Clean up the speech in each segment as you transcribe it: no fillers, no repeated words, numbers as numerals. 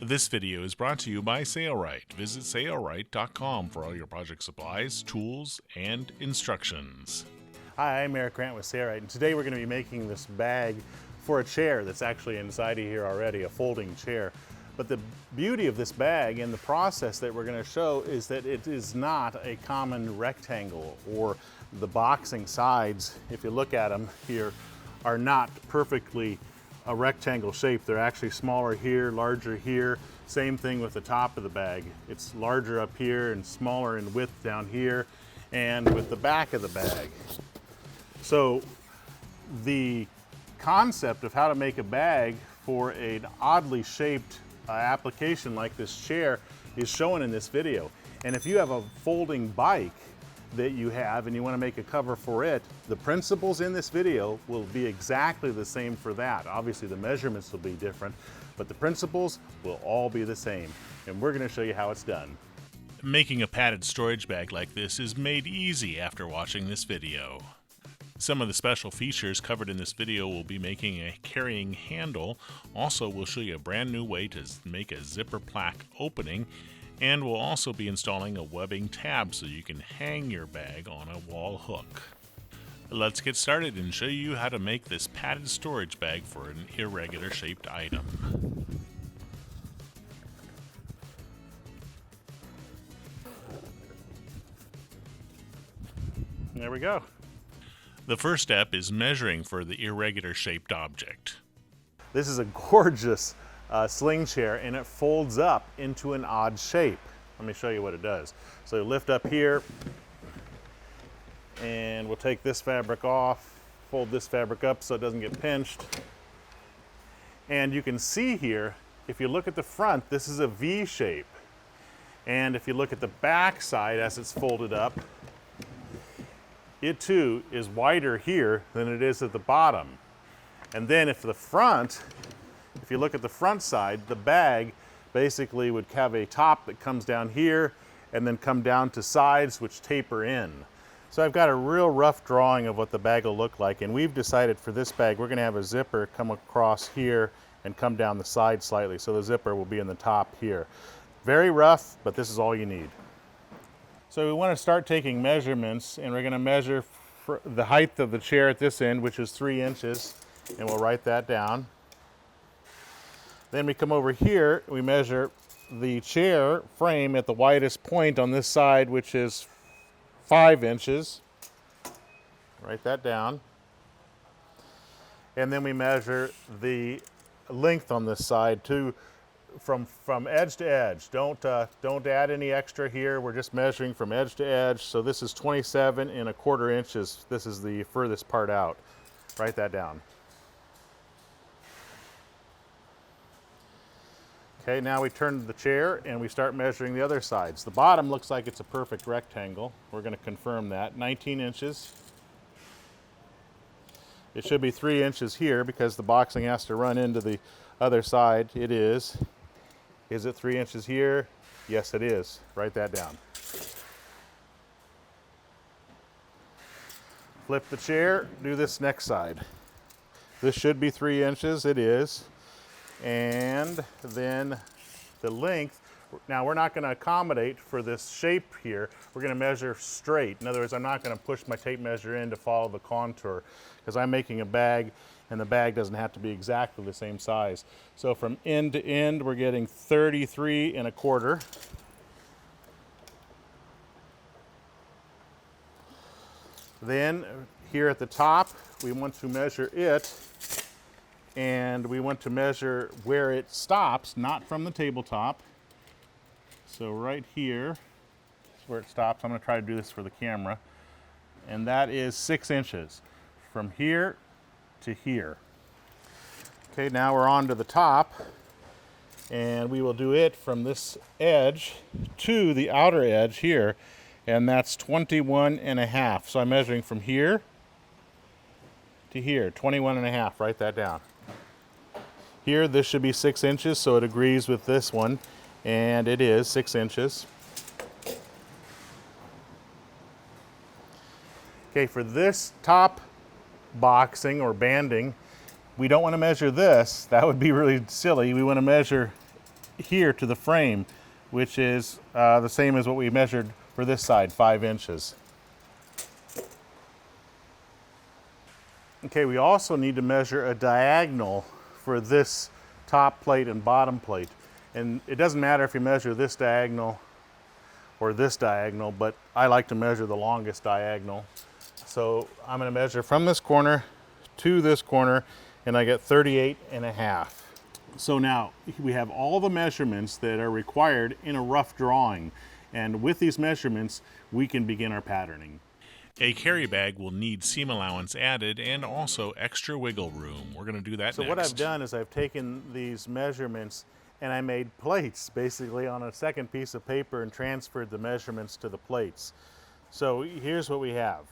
This video is brought to you by Sailrite. Visit sailrite.com for all your project supplies, tools, and instructions. Hi, I'm Eric Grant with Sailrite, and today we're going to be making this bag for a chair that's actually inside of here already, a folding chair. But the beauty of this bag and the process that we're going to show is that it is not a common rectangle, or the boxing sides, if you look at them here, are not perfectly a rectangle shape. They're actually smaller here, larger here. Same thing with the top of the bag. It's larger up here and smaller in width down here, and with the back of the bag. So the concept of how to make a bag for an oddly shaped application like this chair is shown in this video. And if you have a folding bike that you have and you want to make a cover for it, the principles in this video will be exactly the same for that. Obviously the measurements will be different, but the principles will all be the same. And we're going to show you how it's done. Making a padded storage bag like this is made easy after watching this video. Some of the special features covered in this video will be making a carrying handle. Also, we'll show you a brand new way to make a zipper plaque opening, and we'll also be installing a webbing tab so you can hang your bag on a wall hook. Let's get started and show you how to make this padded storage bag for an irregular shaped item. There we go. The first step is measuring for the irregular shaped object. This is a gorgeous sling chair, and it folds up into an odd shape. Let me show you what it does. So you lift up here, and we'll take this fabric off, fold this fabric up so it doesn't get pinched. And you can see here, if you look at the front, this is a V shape. And if you look at the back side as it's folded up, it too is wider here than it is at the bottom. And then if you look at the front side, the bag basically would have a top that comes down here and then come down to sides which taper in. So I've got a real rough drawing of what the bag will look like, and we've decided for this bag we're going to have a zipper come across here and come down the side slightly, so the zipper will be in the top here. Very rough, but this is all you need. So we want to start taking measurements, and we're going to measure for the height of the chair at this end, which is 3 inches, and we'll write that down. Then we come over here, we measure the chair frame at the widest point on this side, which is 5 inches. Write that down. And then we measure the length on this side too, from edge to edge. Don't add any extra here. We're just measuring from edge to edge. So this is 27¼ inches. This is the furthest part out. Write that down. Okay, now we turn the chair and we start measuring the other sides. The bottom looks like it's a perfect rectangle. We're going to confirm that. 19 inches. It should be 3 inches here because the boxing has to run into the other side. It is. Is it 3 inches here? Yes, it is. Write that down. Flip the chair, do this next side. This should be 3 inches. It is. And then the length, now we're not going to accommodate for this shape here. We're going to measure straight. In other words, I'm not going to push my tape measure in to follow the contour because I'm making a bag and the bag doesn't have to be exactly the same size. So from end to end, we're getting 33¼ Then here at the top, we want to measure it, and we want to measure where it stops, not from the tabletop. So right here is where it stops. I'm going to try to do this for the camera. And that is 6 inches from here to here. Okay, now we're on to the top, and we will do it from this edge to the outer edge here, and that's 21½. So I'm measuring from here to here, 21½. Write that down. Here, this should be 6 inches, so it agrees with this one, and it is 6 inches. Okay, for this top boxing or banding, we don't want to measure this. That would be really silly. We want to measure here to the frame, which is the same as what we measured for this side, 5 inches. Okay, we also need to measure a diagonal for this top plate and bottom plate. And it doesn't matter if you measure this diagonal or this diagonal, but I like to measure the longest diagonal. So I'm going to measure from this corner to this corner, and I get 38.5. So now we have all the measurements that are required in a rough drawing. And with these measurements, we can begin our patterning. A carry bag will need seam allowance added and also extra wiggle room. We're going to do that So next. what I've done is I've taken these measurements and I made plates basically on a second piece of paper and transferred the measurements to the plates. So here's what we have.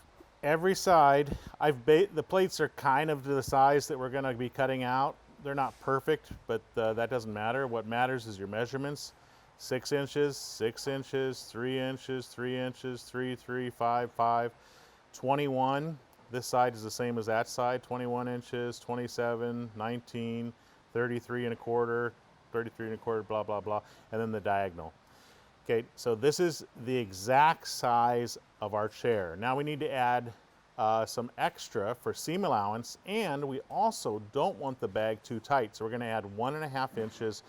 Every side, the plates are kind of to the size that we're going to be cutting out. They're not perfect, but that doesn't matter. What matters is your measurements. 6 inches, 6 inches, 3 inches, 3 inches, 3, 3, 5, 5, 21. This side is the same as that side, 21 inches, 27, 19, 33 and a quarter, 33 and a quarter, blah, blah, blah, and then the diagonal. Okay, so this is the exact size of our chair. Now we need to add some extra for seam allowance, and we also don't want the bag too tight, so we're going to add 1.5 inches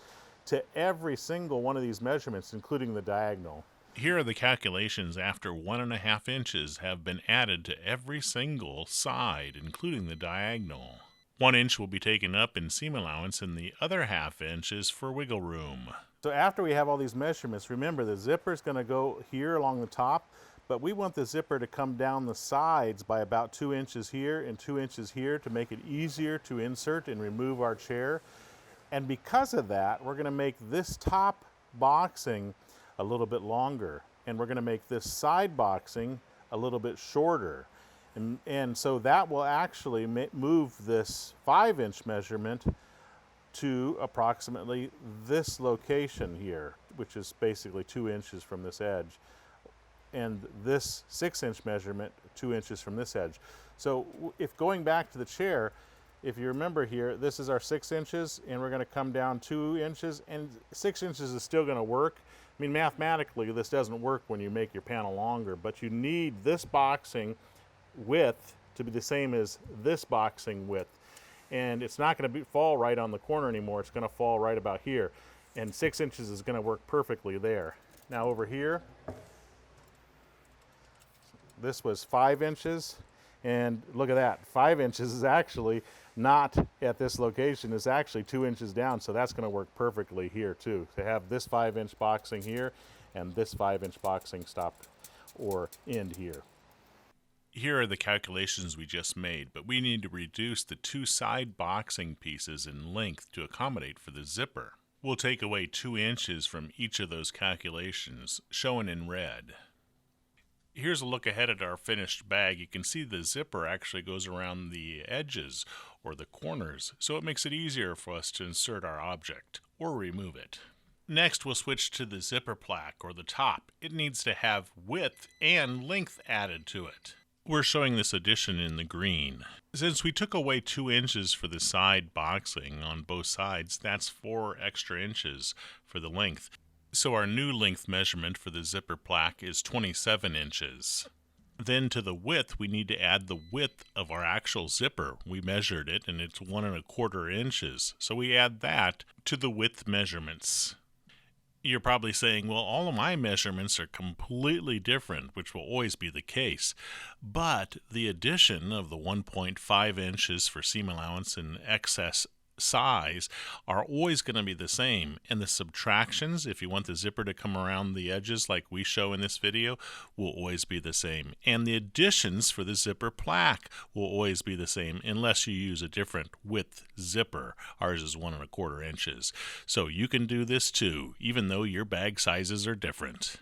to every single one of these measurements, including the diagonal. Here are the calculations after 1.5 inches have been added to every single side, including the diagonal. 1 inch will be taken up in seam allowance and the other ½ inch is for wiggle room. So after we have all these measurements, remember the zipper is going to go here along the top, but we want the zipper to come down the sides by about 2 inches here and 2 inches here to make it easier to insert and remove our chair. And because of that, we're going to make this top boxing a little bit longer, and we're going to make this side boxing a little bit shorter. And so that will actually move this 5-inch measurement to approximately this location here, which is basically 2 inches from this edge, and this 6-inch measurement 2 inches from this edge. So if going back to the chair, if you remember here, this is our 6 inches, and we're going to come down 2 inches, and 6 inches is still going to work. I mean, mathematically, this doesn't work when you make your panel longer, but you need this boxing width to be the same as this boxing width. And it's not going to fall right on the corner anymore. It's going to fall right about here. And 6 inches is going to work perfectly there. Now over here, this was 5 inches. And look at that, 5 inches is actually not at this location, it's actually 2 inches down, so that's going to work perfectly here too, to have this 5-inch boxing here and this 5-inch boxing stop or end here. Here are the calculations we just made, but we need to reduce the 2 side boxing pieces in length to accommodate for the zipper. We'll take away 2 inches from each of those calculations, shown in red. Here's a look ahead at our finished bag. You can see the zipper actually goes around the edges or the corners, so it makes it easier for us to insert our object or remove it. Next, we'll switch to the zipper plaque or the top. It needs to have width and length added to it. We're showing this addition in the green. Since we took away 2 inches for the side boxing on both sides, that's 4 extra inches for the length. So our new length measurement for the zipper plaque is 27 inches. Then to the width, we need to add the width of our actual zipper. We measured it and it's 1.25 inches. So we add that to the width measurements. You're probably saying, well, all of my measurements are completely different, which will always be the case. But the addition of the 1.5 inches for seam allowance and excess size are always going to be the same, and the subtractions, if you want the zipper to come around the edges like we show in this video, will always be the same, and the additions for the zipper plaque will always be the same unless you use a different width zipper. Ours is 1.25 inches, so you can do this too, even though your bag sizes are different.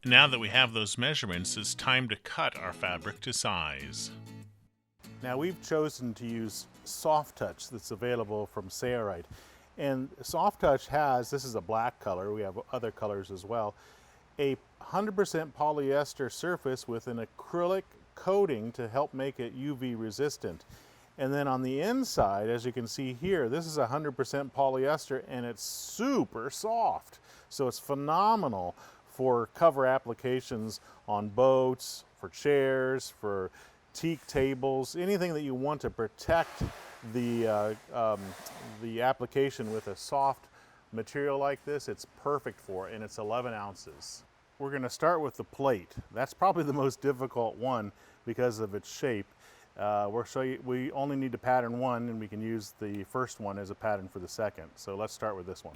Now that we have those measurements, it's time to cut our fabric to size. Now we've chosen to use Soft Touch that's available from Sailrite. And Soft Touch has, this is a black color, we have other colors as well, a 100% polyester surface with an acrylic coating to help make it UV resistant. And then on the inside, as you can see here, this is 100% polyester and it's super soft. So it's phenomenal for cover applications on boats, for chairs, for teak tables, anything that you want to protect the application with a soft material like this, it's perfect for, and it's 11 ounces. We're going to start with the plate. That's probably the most difficult one because of its shape. We'll show you, we only need to pattern one, and we can use the first one as a pattern for the second. So let's start with this one.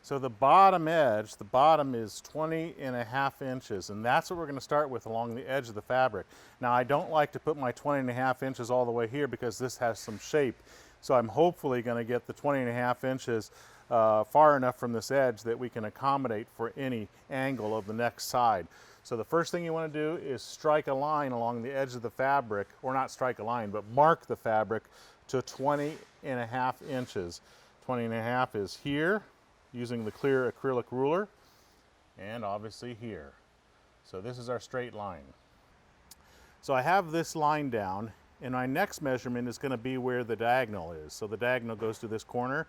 So the bottom edge, the bottom is 20.5 inches, and that's what we're going to start with along the edge of the fabric. Now I don't like to put my 20.5 inches all the way here because this has some shape. So I'm hopefully going to get the 20.5 inches far enough from this edge that we can accommodate for any angle of the next side. So the first thing you want to do is strike a line along the edge of the fabric, or not strike a line, but mark the fabric to 20.5 inches. 20.5 is here, using the clear acrylic ruler, and obviously here. So this is our straight line. So I have this line down, and my next measurement is going to be where the diagonal is. So the diagonal goes to this corner.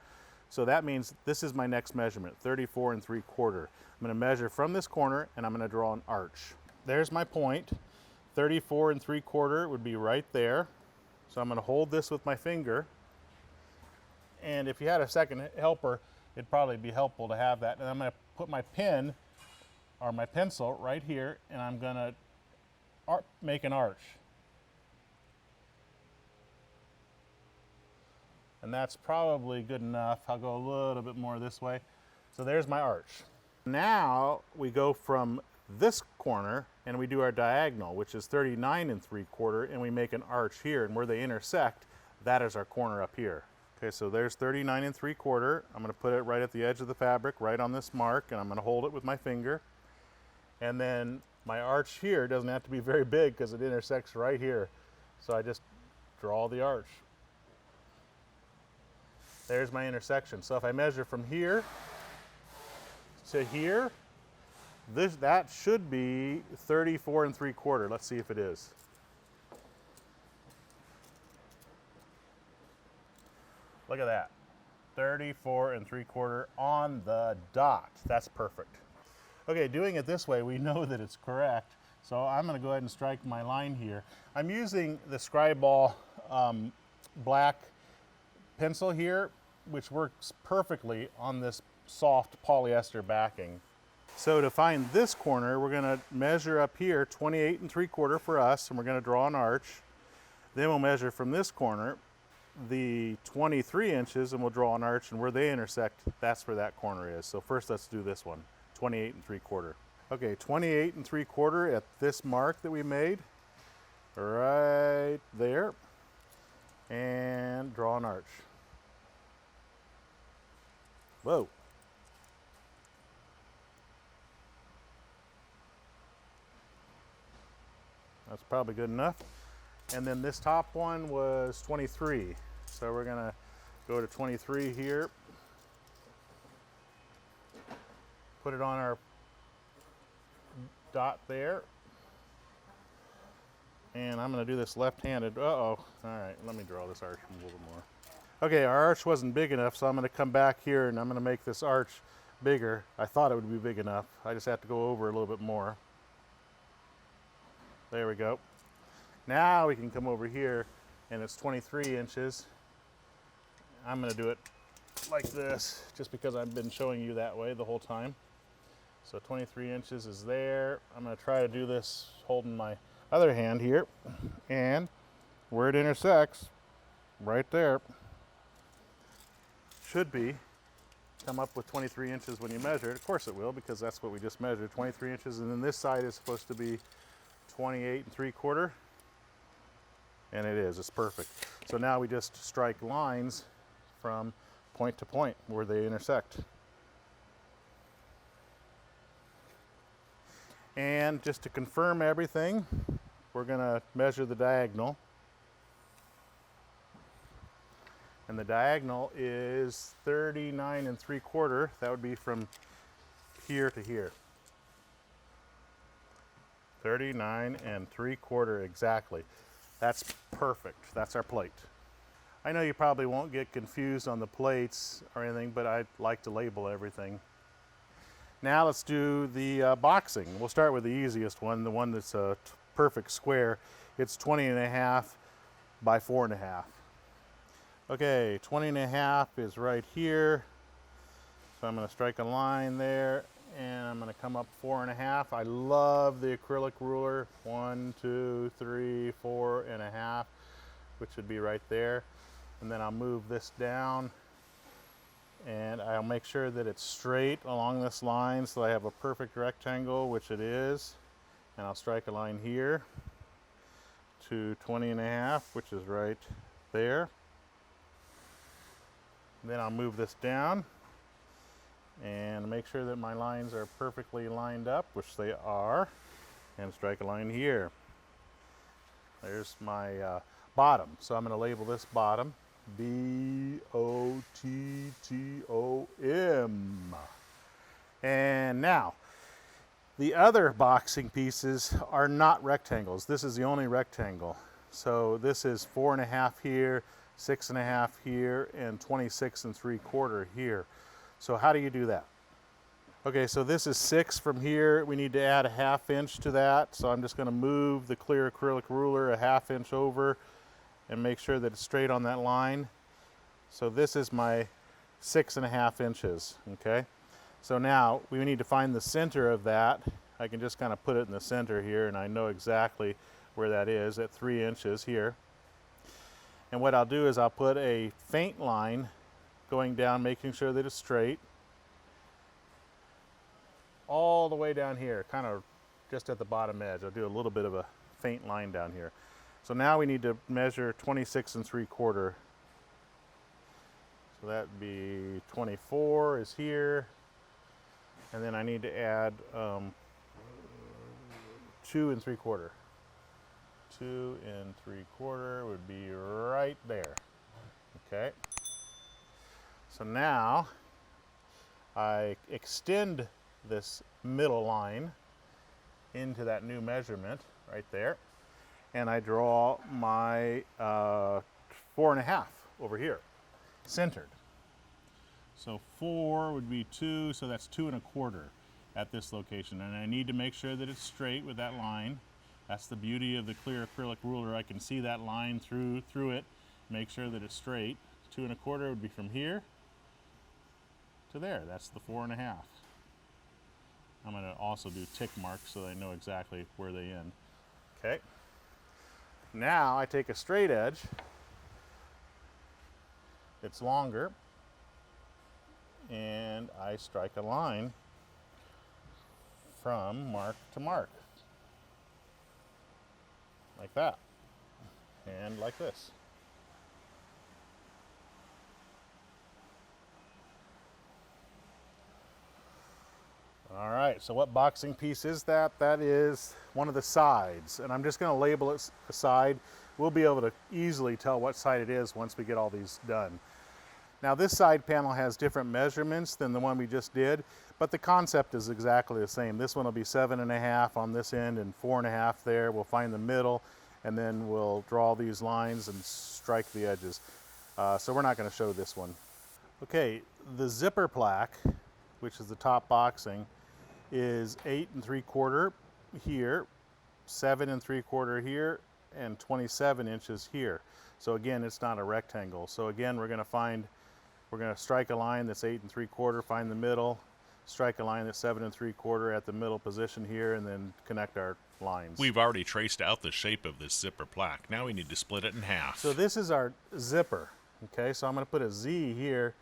So that means this is my next measurement, 34 3/4. I'm going to measure from this corner and I'm going to draw an arch. There's my point. 34 3/4 would be right there. So I'm going to hold this with my finger. And if you had a second helper, it'd probably be helpful to have that. And I'm going to put my pen or my pencil right here, and I'm going to make an arch. And that's probably good enough. I'll go a little bit more this way. So there's my arch. Now we go from this corner and we do our diagonal, which is 39 3/4, and we make an arch here, and where they intersect, that is our corner up here. Okay, so there's 39 3/4. I'm going to put it right at the edge of the fabric, right on this mark, and I'm going to hold it with my finger. And then my arch here doesn't have to be very big because it intersects right here. So I just draw the arch. There's my intersection. So if I measure from here to here, that should be 34 3/4. Let's see if it is. Look at that. 34 3/4 on the dot. That's perfect. Okay, doing it this way, we know that it's correct. So I'm going to go ahead and strike my line here. I'm using the Scriball black pencil here, which works perfectly on this soft polyester backing. So to find this corner, we're going to measure up here 28 3/4 for us, and we're going to draw an arch. Then we'll measure from this corner the 23 inches, and we'll draw an arch, and where they intersect, that's where that corner is. So first let's do this one, 28 3/4. Okay, 28 3/4 at this mark that we made, right there, and draw an arch. Whoa. That's probably good enough. And then this top one was 23. So we're gonna go to 23 here. Put it on our dot there. And I'm gonna do this left-handed. Uh-oh. All right, let me draw this arch a little more. Okay, our arch wasn't big enough, so I'm gonna come back here and I'm gonna make this arch bigger. I thought it would be big enough. I just have to go over a little bit more. There we go. Now we can come over here, and it's 23 inches. I'm going to do it like this, just because I've been showing you that way the whole time. So 23 inches is there. I'm going to try to do this holding my other hand here, and where it intersects, right there, should be come up with 23 inches when you measure it. Of course it will, because that's what we just measured, 23 inches, and then this side is supposed to be 28 3/4. And it is, it's perfect. So now we just strike lines from point to point where they intersect. And just to confirm everything, we're gonna measure the diagonal. And the diagonal is 39 3/4. That would be from here to here. 39 3/4 exactly. That's perfect. That's our plate. I know you probably won't get confused on the plates or anything, but I like to label everything. Now let's do the boxing. We'll start with the easiest one, the one that's a perfect square. It's 20.5 by 4.5. Okay, 20.5 is right here. So I'm going to strike a line there, and I'm going to come up 4.5. I love the acrylic ruler. 1, 2, 3, 4.5, which would be right there. And then I'll move this down, and I'll make sure that it's straight along this line so I have a perfect rectangle, which it is. And I'll strike a line here to 20.5, which is right there. Then I'll move this down and make sure that my lines are perfectly lined up, which they are, and strike a line here. There's my bottom. So I'm going to label this bottom B-O-T-T-O-M. And now, the other boxing pieces are not rectangles. This is the only rectangle. So this is 4.5 here, 6.5 here, and 26.75 here. So how do you do that? Okay, so this is 6 from here. We need to add a 1/2 inch to that. So I'm just going to move the clear acrylic ruler a 1/2 inch over and make sure that it's straight on that line. So this is my 6.5 inches, okay? So now we need to find the center of that. I can just kind of put it in the center here, and I know exactly where that is at 3 inches here. And what I'll do is I'll put a faint line going down, making sure that it's straight, all the way down here, kind of just at the bottom edge. I'll do a little bit of a faint line down here. So now we need to measure 26.75. So that'd be 24 is here. And then I need to add 2.75. 2.75 would be right there. Okay. So now I extend this middle line into that new measurement right there, and I draw my 4.5 over here, centered. So 4 would be 2, so that's 2.25 at this location, and I need to make sure that it's straight with that line. That's the beauty of the clear acrylic ruler. I can see that line through it, make sure that it's straight. 2.25 would be from here to there. That's the 4.5. I'm going to also do tick marks so that I know exactly where they end. Okay. Now I take a straight edge. It's longer, and I strike a line from mark to mark, like that, and like this. All right, so what boxing piece is that? That is one of the sides, and I'm just going to label it a side. We'll be able to easily tell what side it is once we get all these done. Now this side panel has different measurements than the one we just did, but the concept is exactly the same. This one will be 7.5 on this end and 4.5 there. We'll find the middle, and then we'll draw these lines and strike the edges. So we're not going to show this one. Okay, the zipper plaque, which is the top boxing, is 8.75 here, 7.75 here, and 27 inches here. So again, it's not a rectangle. So again, we're going to strike a line that's 8.75, find the middle, strike a line that's 7.75 at the middle position here, and then connect our lines. We've already traced out the shape of this zipper plaque. Now we need to split it in half. So this is our zipper. Okay, so I'm going to put a Z here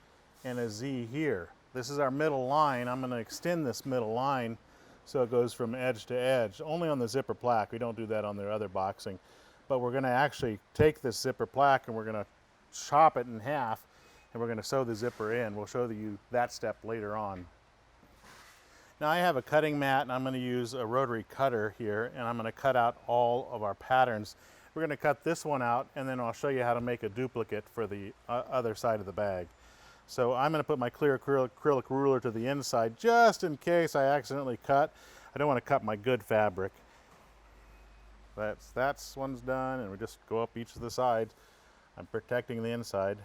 and a Z here. This is our middle line. I'm going to extend this middle line so it goes from edge to edge. Only on the zipper plaque. We don't do that on the other boxing. But we're going to actually take this zipper plaque and we're going to chop it in half, and we're going to sew the zipper in. We'll show you that step later on. Now I have a cutting mat, and I'm going to use a rotary cutter here, and I'm going to cut out all of our patterns. We're going to cut this one out, and then I'll show you how to make a duplicate for the other side of the bag. So I'm going to put my clear acrylic ruler to the inside just in case I accidentally cut. I don't want to cut my good fabric. That's one's done, and we just go up each of the sides. I'm protecting the inside.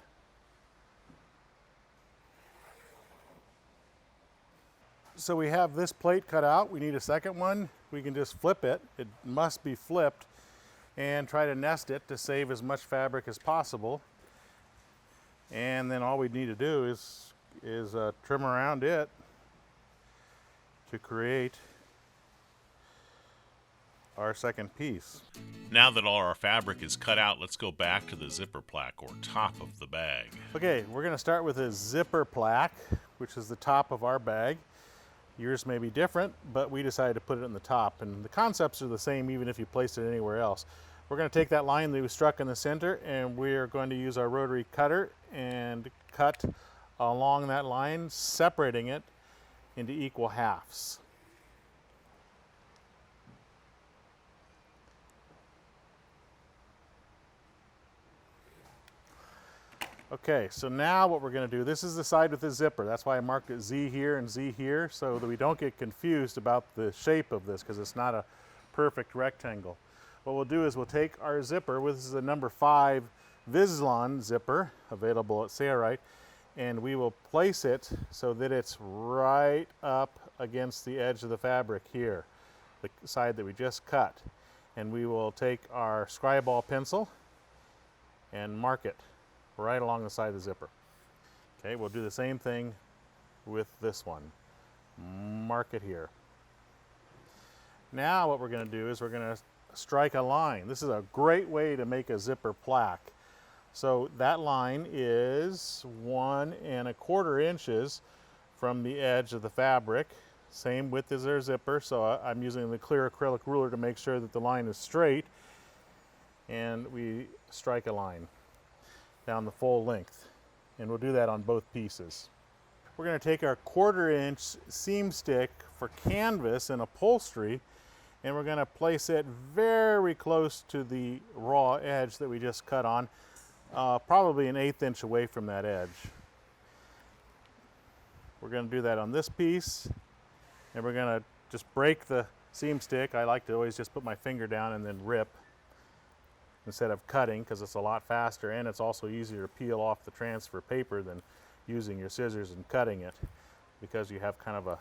So we have this plate cut out. We need a second one. We can just flip it. It must be flipped and try to nest it to save as much fabric as possible. And then all we need to do is trim around it to create our second piece. Now that all our fabric is cut out, let's go back to the zipper plaque, or top of the bag. Okay, we're going to start with a zipper plaque, which is the top of our bag. Yours may be different, but we decided to put it in the top, and the concepts are the same even if you place it anywhere else. We're going to take that line that we struck in the center, and we're going to use our rotary cutter and cut along that line, separating it into equal halves. Okay, so now what we're going to do, this is the side with the zipper. That's why I marked it Z here and Z here, so that we don't get confused about the shape of this, because it's not a perfect rectangle. What we'll do is we'll take our zipper, this is a number 5 Vislon zipper, available at Sailrite, and we will place it so that it's right up against the edge of the fabric here, the side that we just cut. And we will take our scribe ball pencil and mark it right along the side of the zipper. Okay, we'll do the same thing with this one. Mark it here. Now what we're going to do is we're going to strike a line. This is a great way to make a zipper plaque. So that line is 1 1/4 inches from the edge of the fabric. Same width as our zipper, so I'm using the clear acrylic ruler to make sure that the line is straight. And we strike a line down the full length, and we'll do that on both pieces. We're going to take our 1/4 inch seam stick for canvas and upholstery, and we're going to place it very close to the raw edge that we just cut on, probably an 1/8 inch away from that edge. We're going to do that on this piece, and we're going to just break the seam stick. I like to always just put my finger down and then rip instead of cutting, because it's a lot faster, and it's also easier to peel off the transfer paper than using your scissors and cutting it, because you have kind of a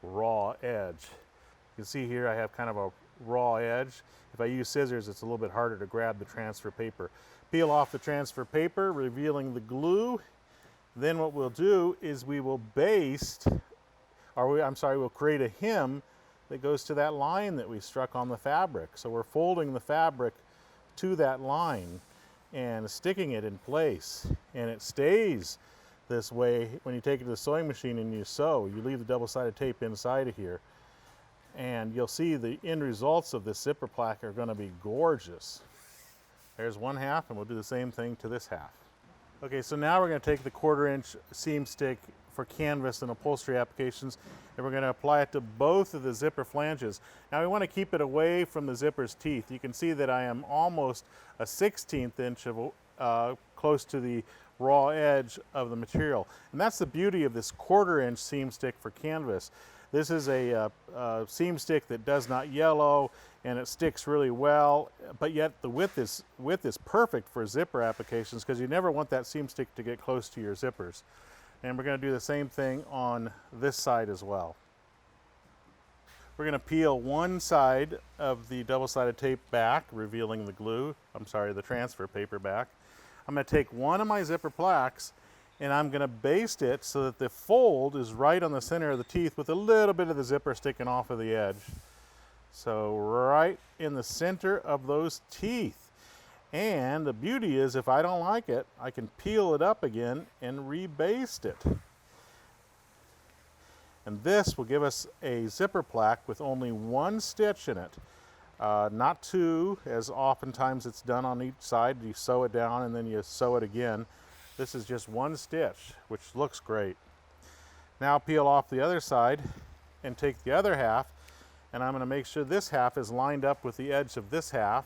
raw edge. You can see here I have kind of a raw edge. If I use scissors, it's a little bit harder to grab the transfer paper. Peel off the transfer paper, revealing the glue. Then what we'll do is we will baste, we'll create a hem that goes to that line that we struck on the fabric. So we're folding the fabric to that line and sticking it in place, and it stays this way when you take it to the sewing machine and you sew. You leave the double-sided tape inside of here, and you'll see the end results of this zipper plaque are going to be gorgeous. There's one half, and we'll do the same thing to this half. Okay, so now we're going to take the 1/4 inch seam stick for canvas and upholstery applications, and we're going to apply it to both of the zipper flanges. Now we want to keep it away from the zipper's teeth. You can see that I am almost a 1/16 inch of close to the raw edge of the material. And that's the beauty of this 1/4 inch seam stick for canvas. This is a seam stick that does not yellow, and it sticks really well, but yet the width is perfect for zipper applications, because you never want that seam stick to get close to your zippers. And we're going to do the same thing on this side as well. We're going to peel one side of the double-sided tape back, revealing the the transfer paper back. I'm going to take one of my zipper plaques, and I'm going to baste it so that the fold is right on the center of the teeth, with a little bit of the zipper sticking off of the edge. So right in the center of those teeth. And the beauty is, if I don't like it, I can peel it up again and rebaste it. And this will give us a zipper plaque with only one stitch in it. Not two, as oftentimes it's done on each side. You sew it down and then you sew it again. This is just one stitch, which looks great. Now peel off the other side and take the other half, and I'm going to make sure this half is lined up with the edge of this half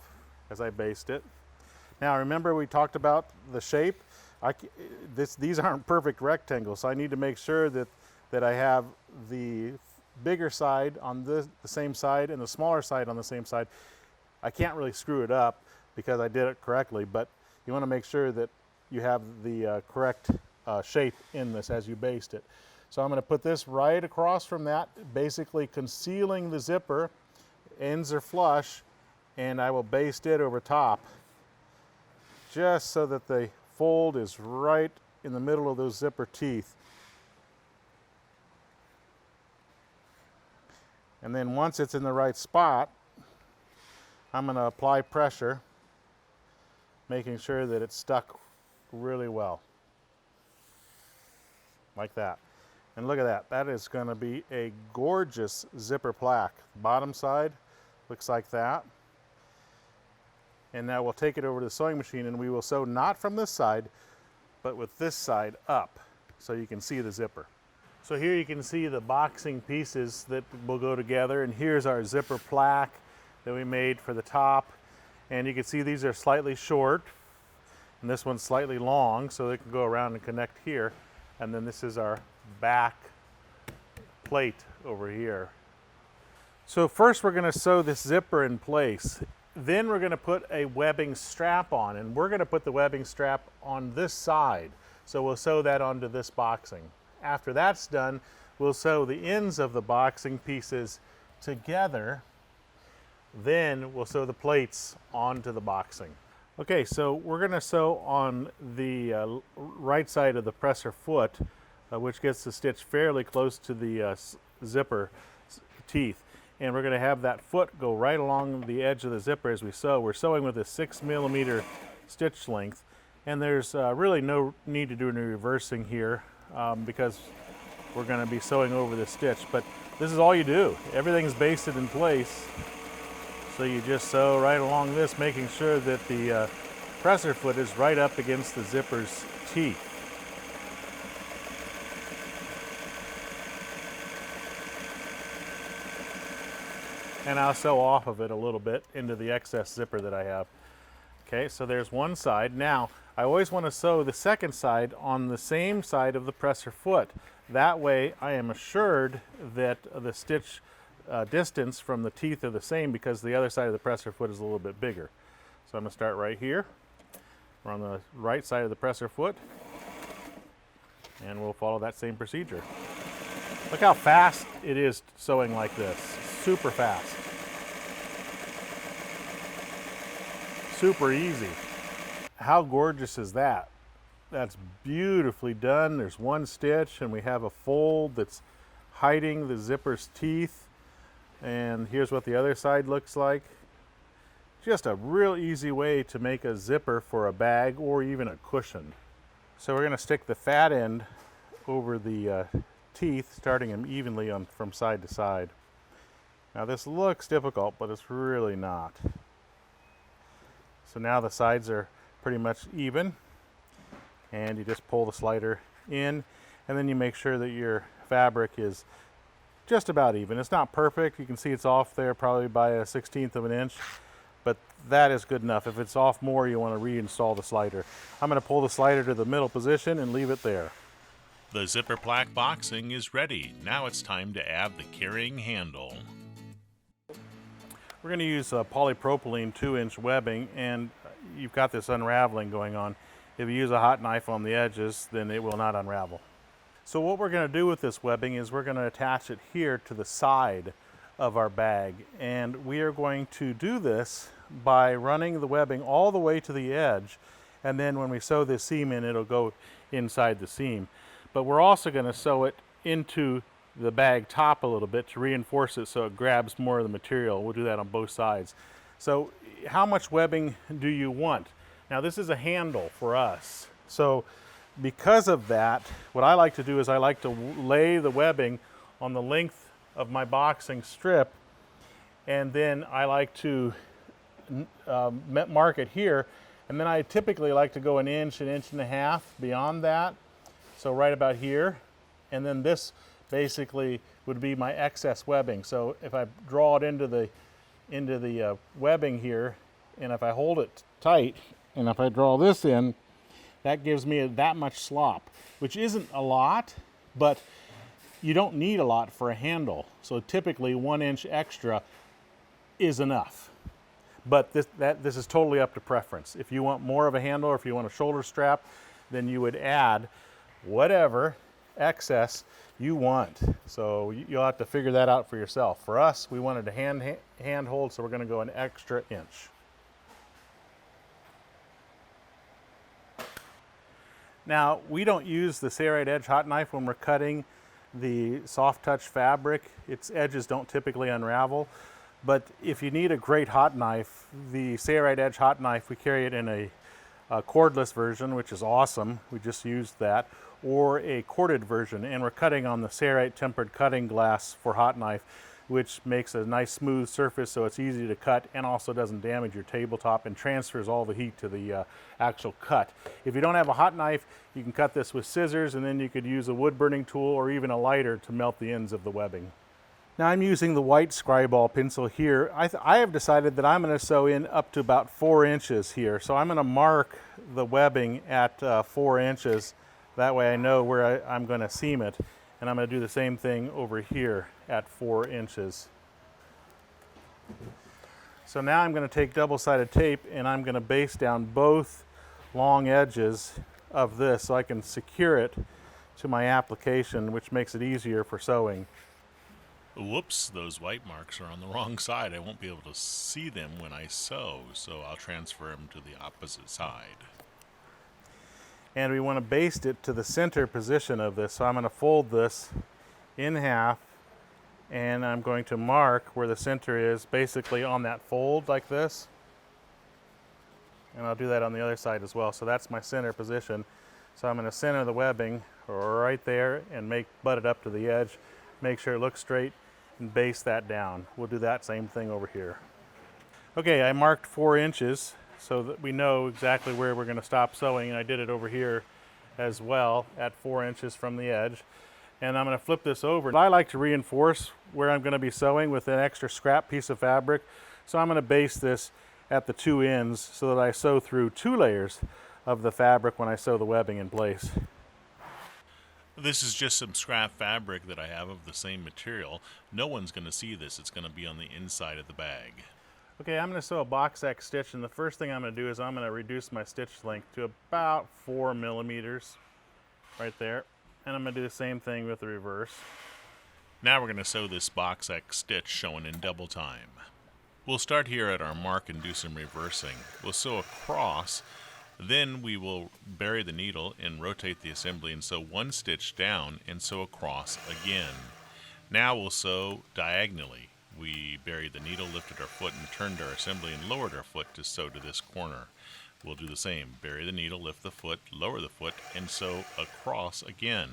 as I baste it. Now remember, we talked about the shape. These aren't perfect rectangles, so I need to make sure that I have the bigger side on the same side and the smaller side on the same side. I can't really screw it up because I did it correctly, but You want to make sure that you have the correct shape in this as you baste it. So I'm going to put this right across from that, basically concealing the zipper. Ends are flush, and I will baste it over top just so that the fold is right in the middle of those zipper teeth. And then once it's in the right spot, I'm going to apply pressure, making sure that it's stuck really well, like that. And look at that, that is going to be a gorgeous zipper plaque. Bottom side looks like that. And now we'll take it over to the sewing machine and we will sew not from this side, but with this side up, so you can see the zipper. So here you can see the boxing pieces that will go together, and here's our zipper plaque that we made for the top. And you can see these are slightly short, and this one's slightly long, so they can go around and connect here. And then this is our back plate over here. So first we're going to sew this zipper in place. Then we're going to put a webbing strap on, and we're going to put the webbing strap on this side. So we'll sew that onto this boxing. After that's done, we'll sew the ends of the boxing pieces together. Then we'll sew the plates onto the boxing. Okay, so we're going to sew on the right side of the presser foot, which gets the stitch fairly close to the zipper teeth. And we're going to have that foot go right along the edge of the zipper as we sew. We're sewing with a 6mm stitch length, and there's really no need to do any reversing here because we're going to be sewing over the stitch. But this is all you do. Everything's basted in place. So you just sew right along this, making sure that the presser foot is right up against the zipper's teeth. And I'll sew off of it a little bit into the excess zipper that I have. Okay, so there's one side. Now, I always want to sew the second side on the same side of the presser foot. That way, I am assured that the stitch distance from the teeth are the same, because the other side of the presser foot is a little bit bigger. So I'm going to start right here. We're on the right side of the presser foot, and we'll follow that same procedure. Look how fast it is sewing like this. Super fast. Super easy. How gorgeous is that? That's beautifully done. There's one stitch, and we have a fold that's hiding the zipper's teeth. And here's what the other side looks like. Just a real easy way to make a zipper for a bag or even a cushion. So we're going to stick the fat end over the teeth, starting them evenly from side to side. Now this looks difficult, but it's really not. So now the sides are pretty much even, and you just pull the slider in, and then you make sure that your fabric is just about even. It's not perfect. You can see it's off there probably by a 1/16 of an inch, but that is good enough. If it's off more, you want to reinstall the slider. I'm going to pull the slider to the middle position and leave it there. The zipper plaque boxing is ready. Now it's time to add the carrying handle. We're going to use polypropylene 2-inch webbing, and you've got this unraveling going on. If you use a hot knife on the edges, then it will not unravel. So what we're going to do with this webbing is we're going to attach it here to the side of our bag, and we are going to do this by running the webbing all the way to the edge, and then when we sew this seam in, it'll go inside the seam. But we're also going to sew it into the bag top a little bit to reinforce it so it grabs more of the material. We'll do that on both sides. So how much webbing do you want? Now this is a handle for us. So because of that, what I like to do is I like to lay the webbing on the length of my boxing strip, and then I like to mark it here, and then I typically like to go an inch and a half beyond that. So right about here, and then this basically would be my excess webbing. So if I draw it into the webbing here, and if I hold it tight, and if I draw this in, that gives me that much slop, which isn't a lot, but you don't need a lot for a handle. So typically 1 inch extra is enough. But this is totally up to preference. If you want more of a handle, or if you want a shoulder strap, then you would add whatever excess you want. So you'll have to figure that out for yourself. For us, we wanted to hand hold, so we're going to go an extra inch. Now, we don't use the serrate edge hot knife when we're cutting the soft touch fabric. Its edges don't typically unravel. But if you need a great hot knife, the serrate edge hot knife, we carry it in a cordless version, which is awesome. We just used that, or a corded version, and we're cutting on the serrate tempered cutting glass for hot knife, which makes a nice smooth surface so it's easy to cut and also doesn't damage your tabletop and transfers all the heat to the actual cut. If you don't have a hot knife, you can cut this with scissors, and then you could use a wood burning tool or even a lighter to melt the ends of the webbing. Now I'm using the white scriball pencil here. I have decided that I'm going to sew in up to about 4 inches here. So I'm going to mark the webbing at 4 inches. That way I know where I'm going to seam it. And I'm going to do the same thing over here at 4 inches. So now I'm going to take double-sided tape and I'm going to baste down both long edges of this so I can secure it to my application, which makes it easier for sewing. Whoops, those white marks are on the wrong side. I won't be able to see them when I sew, so I'll transfer them to the opposite side. And we want to baste it to the center position of this. So I'm going to fold this in half, and I'm going to mark where the center is, basically on that fold like this. And I'll do that on the other side as well. So that's my center position. So I'm going to center the webbing right there and butt it up to the edge. Make sure it looks straight and baste that down. We'll do that same thing over here. Okay, I marked 4 inches so that we know exactly where we're going to stop sewing, and I did it over here as well at 4 inches from the edge. And I'm going to flip this over. I like to reinforce where I'm going to be sewing with an extra scrap piece of fabric, so I'm going to baste this at the 2 ends so that I sew through 2 layers of the fabric when I sew the webbing in place. This is just some scrap fabric that I have of the same material. No one's going to see this. It's going to be on the inside of the bag. Okay, I'm going to sew a box X stitch, and the first thing I'm going to do is I'm going to reduce my stitch length to about 4 millimeters right there. And I'm going to do the same thing with the reverse. Now we're going to sew this box X stitch shown in double time. We'll start here at our mark and do some reversing. We'll sew across. Then we will bury the needle and rotate the assembly and sew 1 stitch down and sew across again. Now we'll sew diagonally. We buried the needle, lifted our foot, and turned our assembly and lowered our foot to sew to this corner. We'll do the same. Bury the needle, lift the foot, lower the foot, and sew across again.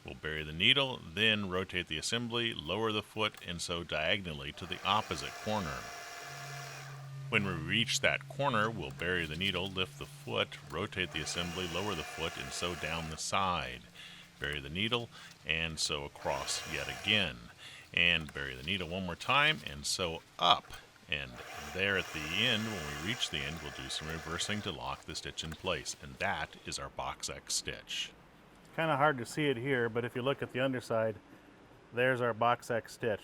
We'll bury the needle, then rotate the assembly, lower the foot, and sew diagonally to the opposite corner. When we reach that corner, we'll bury the needle, lift the foot, rotate the assembly, lower the foot, and sew down the side. Bury the needle and sew across yet again. And bury the needle one more time and sew up. And there at the end, when we reach the end, we'll do some reversing to lock the stitch in place. And that is our box X stitch. Kind of hard to see it here, but if you look at the underside, there's our box X stitch.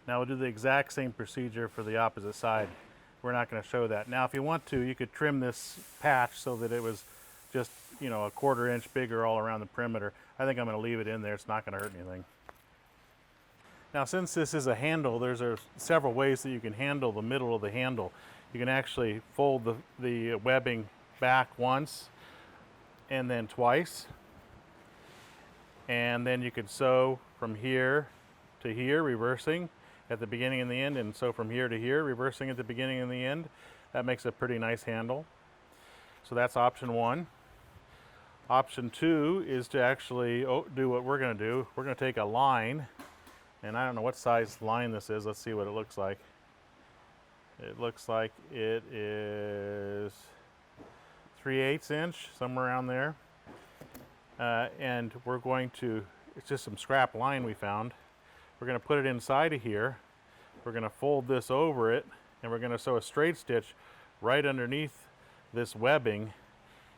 Now we'll do the exact same procedure for the opposite side. We're not going to show that. Now if you want to, you could trim this patch so that it was just, a 1/4 inch bigger all around the perimeter. I think I'm going to leave it in there. It's not going to hurt anything. Now since this is a handle, there's several ways that you can handle the middle of the handle. You can actually fold the webbing back once and then twice. And then you could sew from here to here, reversing at the beginning and the end, and sew from here to here, reversing at the beginning and the end. That makes a pretty nice handle. So that's option 1. Option 2 is to actually do what we're going to do. We're going to take a line, and I don't know what size line this is. Let's see what it looks like. It looks like it is 3/8 inch, somewhere around there. And we're going to, it's just some scrap line we found. We're going to put it inside of here. We're going to fold this over it, and we're going to sew a straight stitch right underneath this webbing,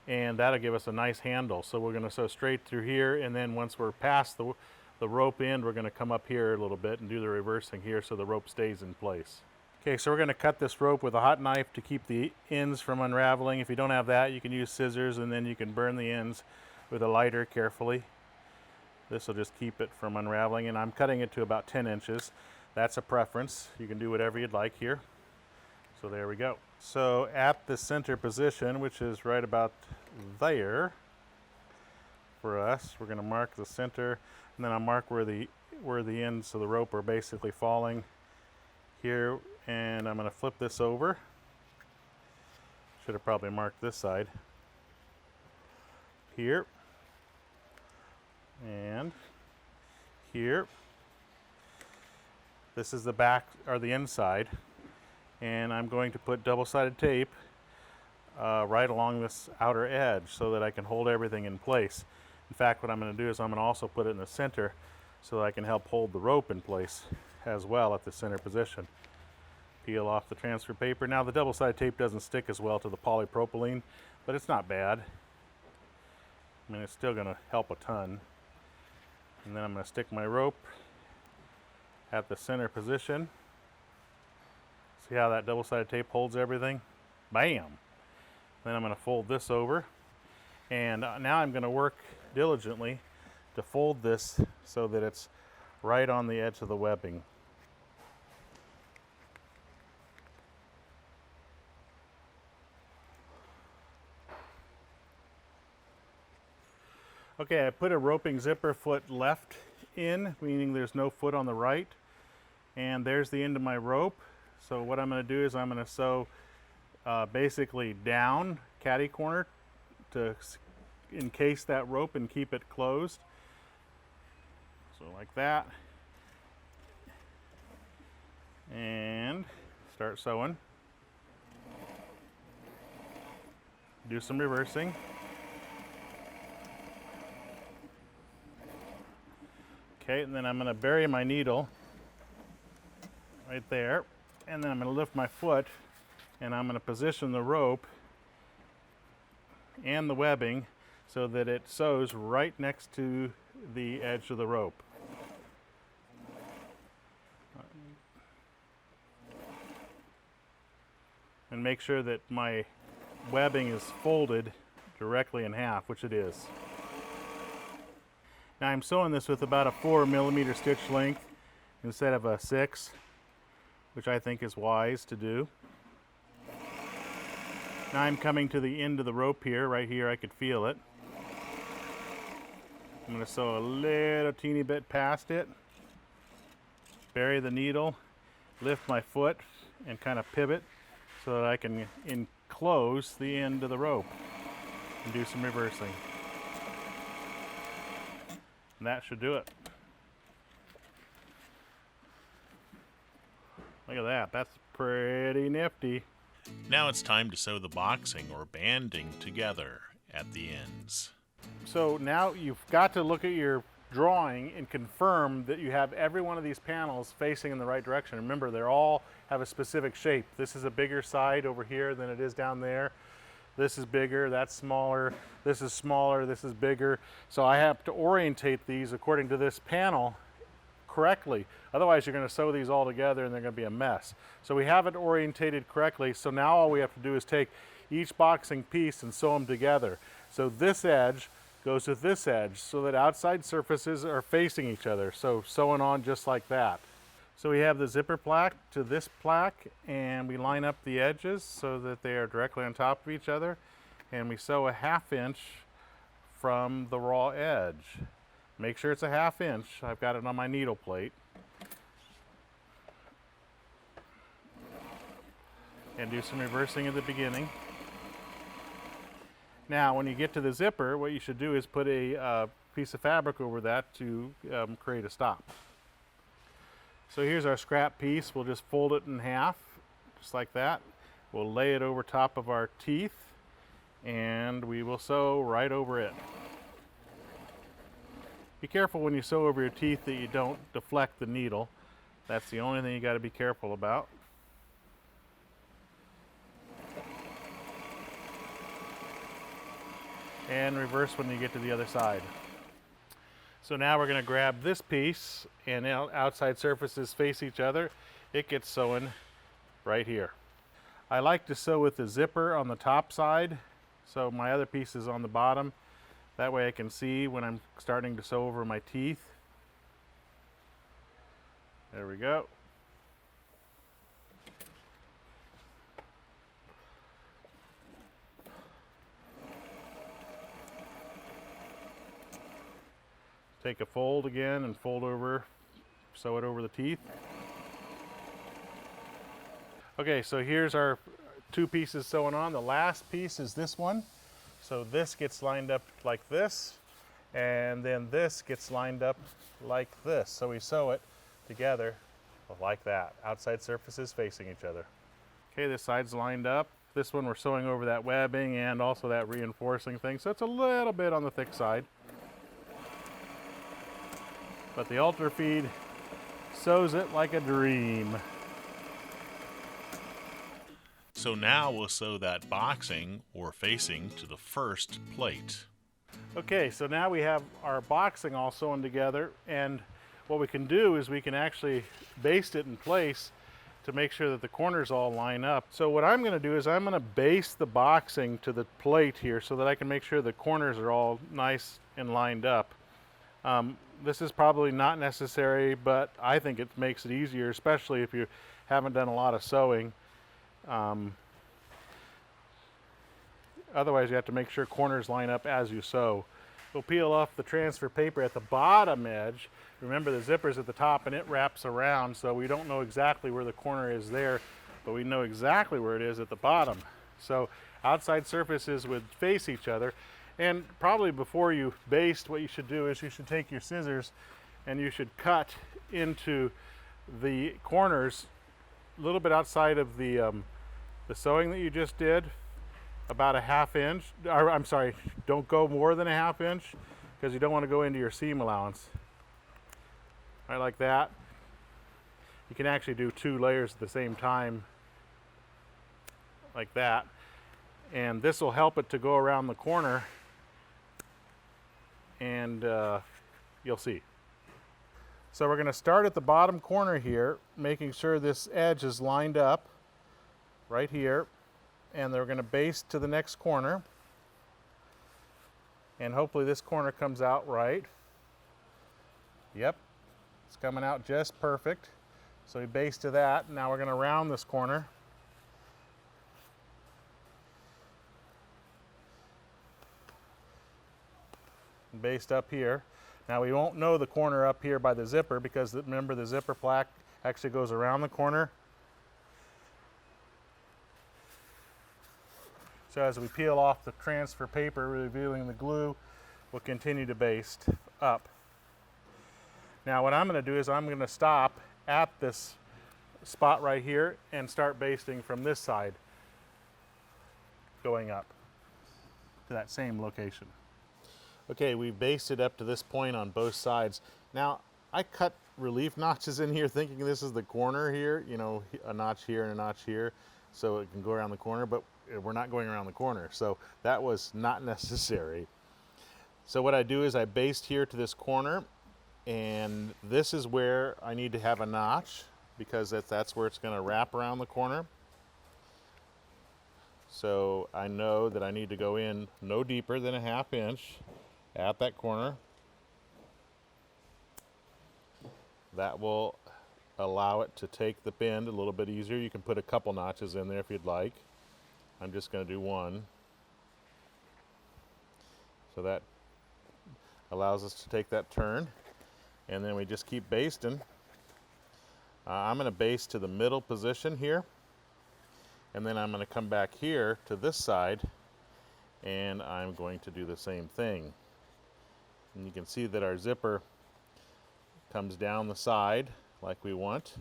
and that'll give us a nice handle. So we're going to sew straight through here, and then once we're past the rope end, we're going to come up here a little bit and do the reversing here so the rope stays in place. Okay, so we're going to cut this rope with a hot knife to keep the ends from unraveling. If you don't have that, you can use scissors, and then you can burn the ends with a lighter carefully. This will just keep it from unraveling, and I'm cutting it to about 10 inches. That's a preference. You can do whatever you'd like here. So there we go. So at the center position, which is right about there for us, we're going to mark the center, and then I'll mark where the ends of the rope are basically falling here. And I'm going to flip this over. Should have probably marked this side. Here. And here. This is the back or the inside. And I'm going to put double-sided tape right along this outer edge so that I can hold everything in place. In fact, what I'm going to do is I'm going to also put it in the center so that I can help hold the rope in place as well at the center position. Peel off the transfer paper. Now the double-sided tape doesn't stick as well to the polypropylene, but it's not bad. I mean, it's still going to help a ton. And then I'm going to stick my rope at the center position. See how that double-sided tape holds everything? Bam! Then I'm going to fold this over. And now I'm going to work diligently to fold this so that it's right on the edge of the webbing. Okay, I put a roping zipper foot left in, meaning there's no foot on the right. And there's the end of my rope. So what I'm going to do is I'm going to sew basically down catty corner to encase that rope and keep it closed. So like that. And start sewing. Do some reversing. Okay, and then I'm going to bury my needle right there, and then I'm going to lift my foot, and I'm going to position the rope and the webbing so that it sews right next to the edge of the rope. And make sure that my webbing is folded directly in half, which it is. Now I'm sewing this with about a 4mm stitch length instead of a 6, which I think is wise to do. Now I'm coming to the end of the rope here. Right here I could feel it. I'm going to sew a little teeny bit past it, bury the needle, lift my foot, and kind of pivot so that I can enclose the end of the rope and do some reversing. And that should do it. Look at that. That's pretty nifty. Now it's time to sew the boxing or banding together at the ends. So now you've got to look at your drawing and confirm that you have every one of these panels facing in the right direction. Remember, they all have a specific shape. This is a bigger side over here than it is down there. This is bigger, that's smaller, this is smaller, this is bigger. So I have to orientate these according to this panel correctly. Otherwise you're going to sew these all together and they're going to be a mess. So we have it orientated correctly, so now all we have to do is take each boxing piece and sew them together. So this edge goes with this edge so that outside surfaces are facing each other. So sewing on just like that. So we have the zipper plaque to this plaque, and we line up the edges so that they are directly on top of each other, and we sew a 1/2 inch from the raw edge. Make sure it's a 1/2 inch. I've got it on my needle plate. And do some reversing at the beginning. Now when you get to the zipper, what you should do is put a piece of fabric over that to create a stop. So here's our scrap piece. We'll just fold it in half, just like that. We'll lay it over top of our teeth, and we will sew right over it. Be careful when you sew over your teeth that you don't deflect the needle. That's the only thing you got to be careful about. And reverse when you get to the other side. So now we're going to grab this piece, and outside surfaces face each other. It gets sewn right here. I like to sew with the zipper on the top side, so my other piece is on the bottom. That way I can see when I'm starting to sew over my teeth. There we go. Take a fold again and fold over, sew it over the teeth. Okay, so here's our two pieces sewn on. The last piece is this one. So this gets lined up like this, and then this gets lined up like this. So we sew it together like that, outside surfaces facing each other. Okay, this side's lined up. This one we're sewing over that webbing and also that reinforcing thing, so it's a little bit on the thick side. But the Ultra Feed sews it like a dream. So now we'll sew that boxing or facing to the first plate. Okay, so now we have our boxing all sewn together, and what we can do is we can actually baste it in place to make sure that the corners all line up. So what I'm going to do is I'm going to baste the boxing to the plate here so that I can make sure the corners are all nice and lined up. This is probably not necessary, but I think it makes it easier, especially if you haven't done a lot of sewing. Otherwise you have to make sure corners line up as you sew. We'll peel off the transfer paper at the bottom edge. Remember, the zipper's at the top and it wraps around, so we don't know exactly where the corner is there, but we know exactly where it is at the bottom. So outside surfaces would face each other, and probably before you baste, what you should do is you should take your scissors and you should cut into the corners a little bit outside of the sewing that you just did, about a ½ inch, or I'm sorry, don't go more than a ½ inch because you don't want to go into your seam allowance. Right, like that. You can actually do 2 layers at the same time, like that. And this will help it to go around the corner, and you'll see. So we're going to start at the bottom corner here, making sure this edge is lined up right here, and they're going to baste to the next corner, and hopefully this corner comes out right. Yep, it's coming out just perfect. So we baste to that. Now we're going to round this corner. And baste up here. Now we won't know the corner up here by the zipper because remember, the zipper plaque actually goes around the corner. So as we peel off the transfer paper, revealing the glue, we'll continue to baste up. Now what I'm going to do is I'm going to stop at this spot right here and start basting from this side, going up to that same location. Okay, we basted up to this point on both sides. Now I cut relief notches in here thinking this is the corner here, you know, a notch here and a notch here so it can go around the corner, but we're not going around the corner, so that was not necessary. So what I do is I baste here to this corner, and this is where I need to have a notch because that's where it's going to wrap around the corner. So I know that I need to go in no deeper than a ½ inch at that corner. That will allow it to take the bend a little bit easier. You can put a couple notches in there if you'd like. I'm just going to do one. So that allows us to take that turn. And then we just keep basting. I'm going to baste to the middle position here. And then I'm going to come back here to this side. And I'm going to do the same thing. And you can see that our zipper comes down the side like we want.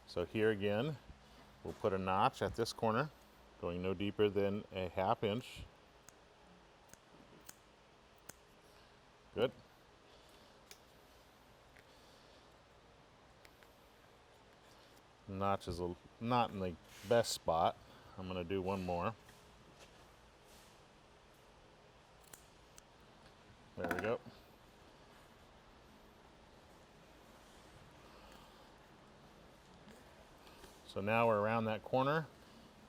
So here again, we'll put a notch at this corner, going no deeper than a ½ inch. Good. Notch is not in the best spot. I'm going to do one more. There we go. So now we're around that corner,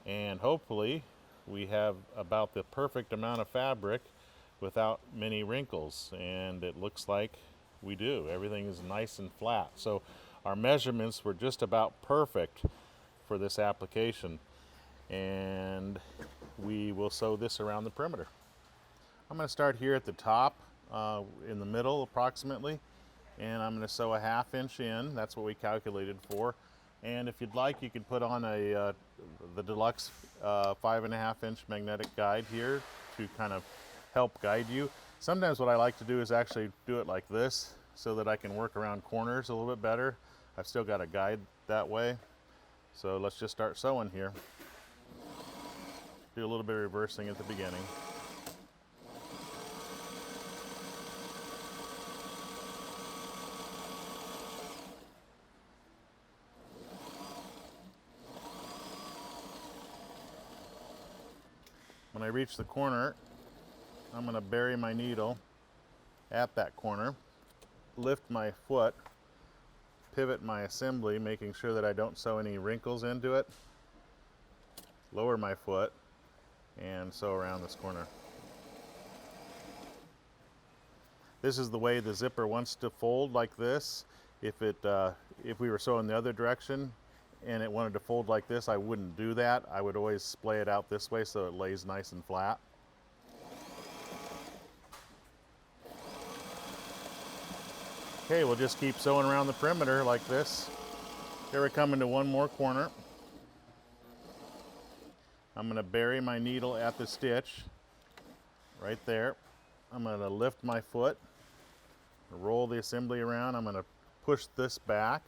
and hopefully we have about the perfect amount of fabric without many wrinkles, and it looks like we do. Everything is nice and flat. So our measurements were just about perfect for this application, and we will sew this around the perimeter. I'm going to start here at the top, in the middle approximately, and I'm going to sew a 1/2 inch in. That's what we calculated for. And if you'd like, you could put on the deluxe 5.5 inch magnetic guide here to kind of help guide you. Sometimes what I like to do is actually do it like this so that I can work around corners a little bit better. I've still got a guide that way. So let's just start sewing here. Do a little bit of reversing at the beginning. When I reach the corner, I'm going to bury my needle at that corner, lift my foot, pivot my assembly, making sure that I don't sew any wrinkles into it, lower my foot, and sew around this corner. This is the way the zipper wants to fold, like this. If we were sewing the other direction and it wanted to fold like this, I wouldn't do that. I would always splay it out this way so it lays nice and flat. Okay, we'll just keep sewing around the perimeter like this. Here we're coming to one more corner. I'm going to bury my needle at the stitch right there. I'm going to lift my foot, roll the assembly around. I'm going to push this back,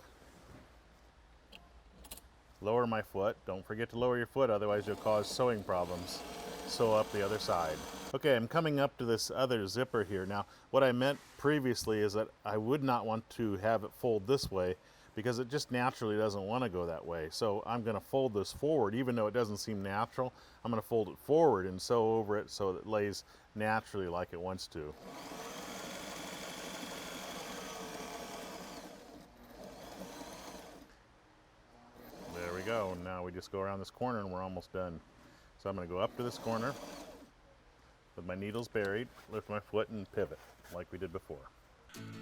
lower my foot. Don't forget to lower your foot, otherwise you'll cause sewing problems. Sew up the other side. Okay, I'm coming up to this other zipper here. Now, what I meant previously is that I would not want to have it fold this way because it just naturally doesn't want to go that way. So I'm going to fold this forward, even though it doesn't seem natural. I'm going to fold it forward and sew over it so that it lays naturally like it wants to. There we go. Now we just go around this corner and we're almost done. So I'm going to go up to this corner with my needles buried, lift my foot and pivot like we did before.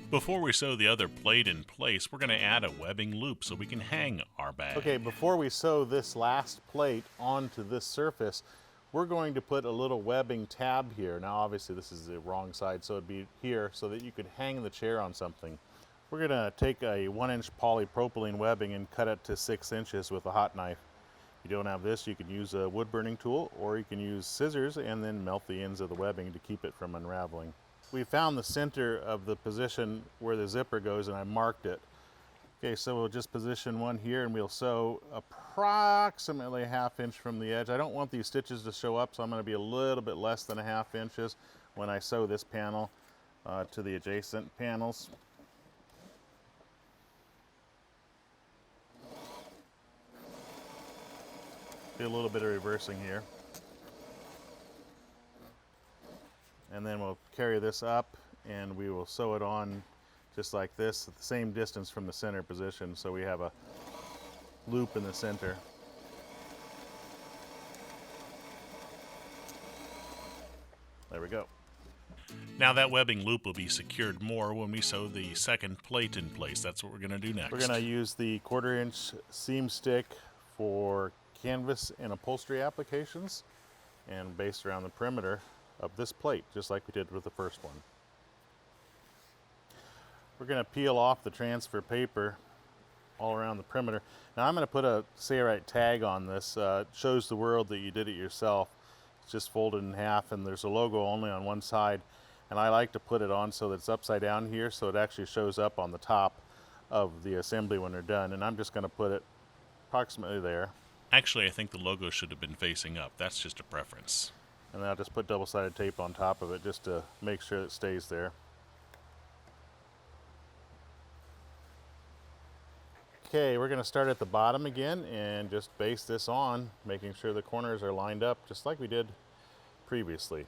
Before we sew the other plate in place, we're going to add a webbing loop so we can hang our bag. Okay, before we sew this last plate onto this surface, we're going to put a little webbing tab here. Now obviously this is the wrong side, so it'd be here so that you could hang the chair on something. We're going to take a 1-inch polypropylene webbing and cut it to 6 inches with a hot knife. If you don't have this, you can use a wood burning tool, or you can use scissors and then melt the ends of the webbing to keep it from unraveling. We found the center of the position where the zipper goes and I marked it. Okay, so we'll just position one here and we'll sew approximately a 1/2 inch from the edge. I don't want these stitches to show up, so I'm going to be a little bit less than a 1/2 inches when I sew this panel to the adjacent panels. Do a little bit of reversing here. And then we'll carry this up and we will sew it on just like this at the same distance from the center position, so we have a loop in the center. There we go. Now that webbing loop will be secured more when we sew the second plate in place. That's what we're going to do next. We're going to use the 1/4 inch Seamstick for canvas and upholstery applications and base around the perimeter of this plate, just like we did with the first one. We're going to peel off the transfer paper all around the perimeter. Now I'm going to put a Sayrite tag on this. It shows the world that you did it yourself. It's just folded in half and there's a logo only on one side, and I like to put it on so that it's upside down here so it actually shows up on the top of the assembly when they're done, and I'm just going to put it approximately there. Actually, I think the logo should have been facing up. That's just a preference. And then I'll just put double-sided tape on top of it just to make sure it stays there. Okay, we're going to start at the bottom again and just base this on, making sure the corners are lined up just like we did previously.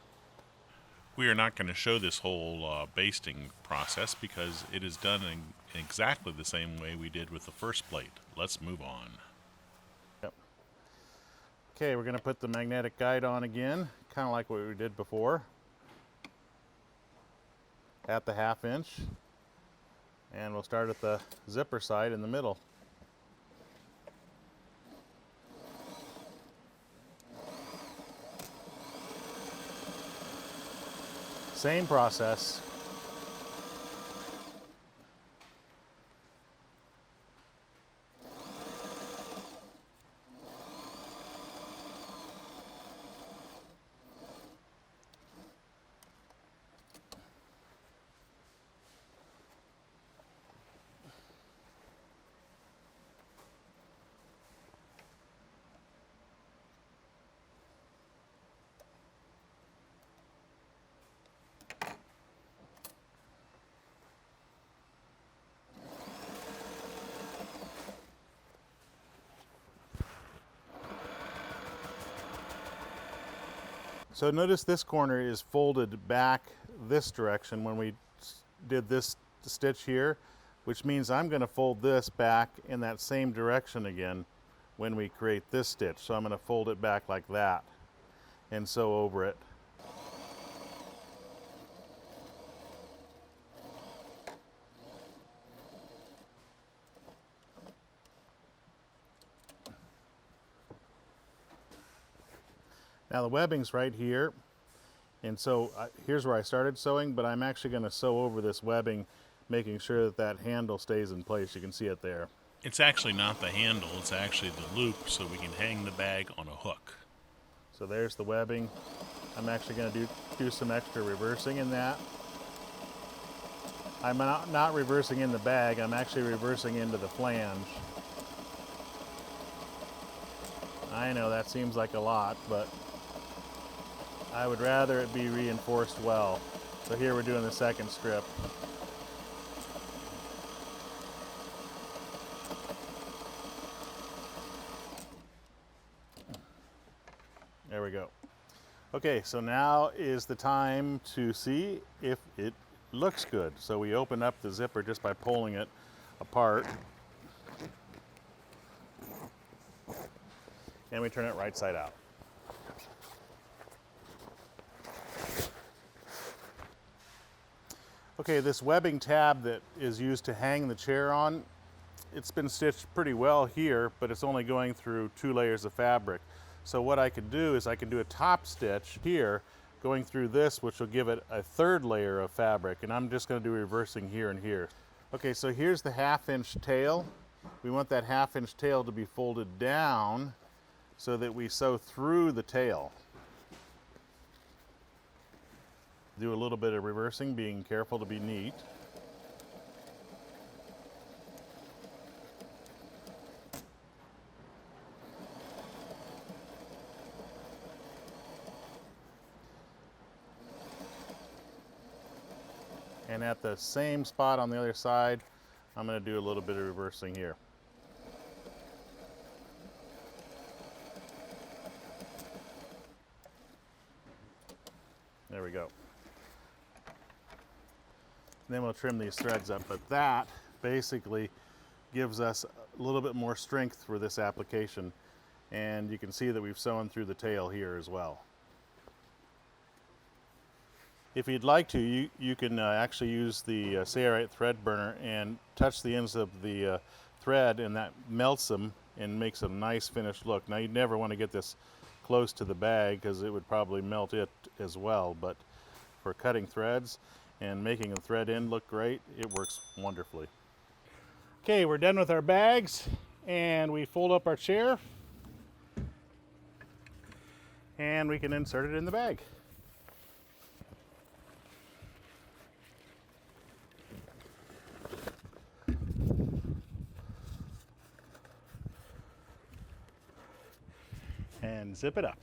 We are not going to show this whole basting process because it is done in exactly the same way we did with the first plate. Let's move on. Okay, we're going to put the magnetic guide on again, kind of like what we did before, at the 1/2 inch. And we'll start at the zipper side in the middle. Same process. So notice this corner is folded back this direction when we did this stitch here, which means I'm going to fold this back in that same direction again when we create this stitch. So I'm going to fold it back like that and sew over it. Now the webbing's right here, and so here's where I started sewing, but I'm actually going to sew over this webbing, making sure that that handle stays in place. You can see it there. It's actually not the handle, it's actually the loop, so we can hang the bag on a hook. So there's the webbing. I'm actually going to do some extra reversing in that. I'm not reversing in the bag, I'm actually reversing into the flange. I know that seems like a lot, but I would rather it be reinforced well. So here we're doing the second strip. There we go. Okay, so now is the time to see if it looks good. So we open up the zipper just by pulling it apart. And we turn it right side out. Okay, this webbing tab that is used to hang the chair on, it's been stitched pretty well here, but it's only going through 2 layers of fabric. So what I could do is I can do a top stitch here, going through this, which will give it a 3rd layer of fabric, and I'm just going to do reversing here and here. Okay, so here's the 1/2 inch tail. We want that 1/2 inch tail to be folded down so that we sew through the tail. Do a little bit of reversing, being careful to be neat. And at the same spot on the other side, I'm going to do a little bit of reversing here. There we go. Then we'll trim these threads up, but that basically gives us a little bit more strength for this application. And you can see that we've sewn through the tail here as well. If you'd like to, you can actually use the Sailrite thread burner and touch the ends of the thread, and that melts them and makes a nice finished look. Now, you'd never want to get this close to the bag because it would probably melt it as well, but for cutting threads and making the thread end look great, it works wonderfully. Okay, we're done with our bags, and we fold up our chair, and we can insert it in the bag. And zip it up.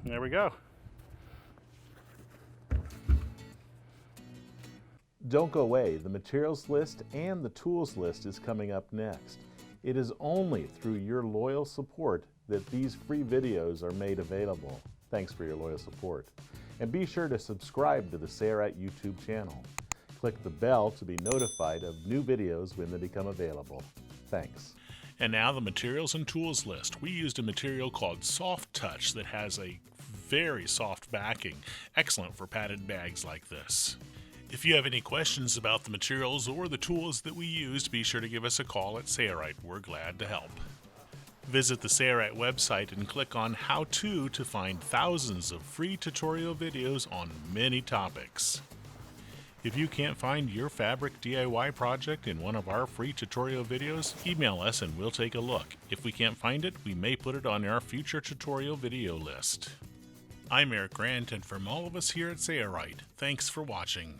There we go. Don't go away. The materials list and the tools list is coming up next. It is only through your loyal support that these free videos are made available. Thanks for your loyal support. And be sure to subscribe to the Sailrite YouTube channel. Click the bell to be notified of new videos when they become available. Thanks. And now the materials and tools list. We used a material called Soft Touch that has a very soft backing, excellent for padded bags like this. If you have any questions about the materials or the tools that we used, be sure to give us a call at Sailrite. We're glad to help. Visit the Sailrite website and click on How To find thousands of free tutorial videos on many topics. If you can't find your fabric DIY project in one of our free tutorial videos, email us and we'll take a look. If we can't find it, we may put it on our future tutorial video list. I'm Eric Grant, and from all of us here at Sailrite, thanks for watching.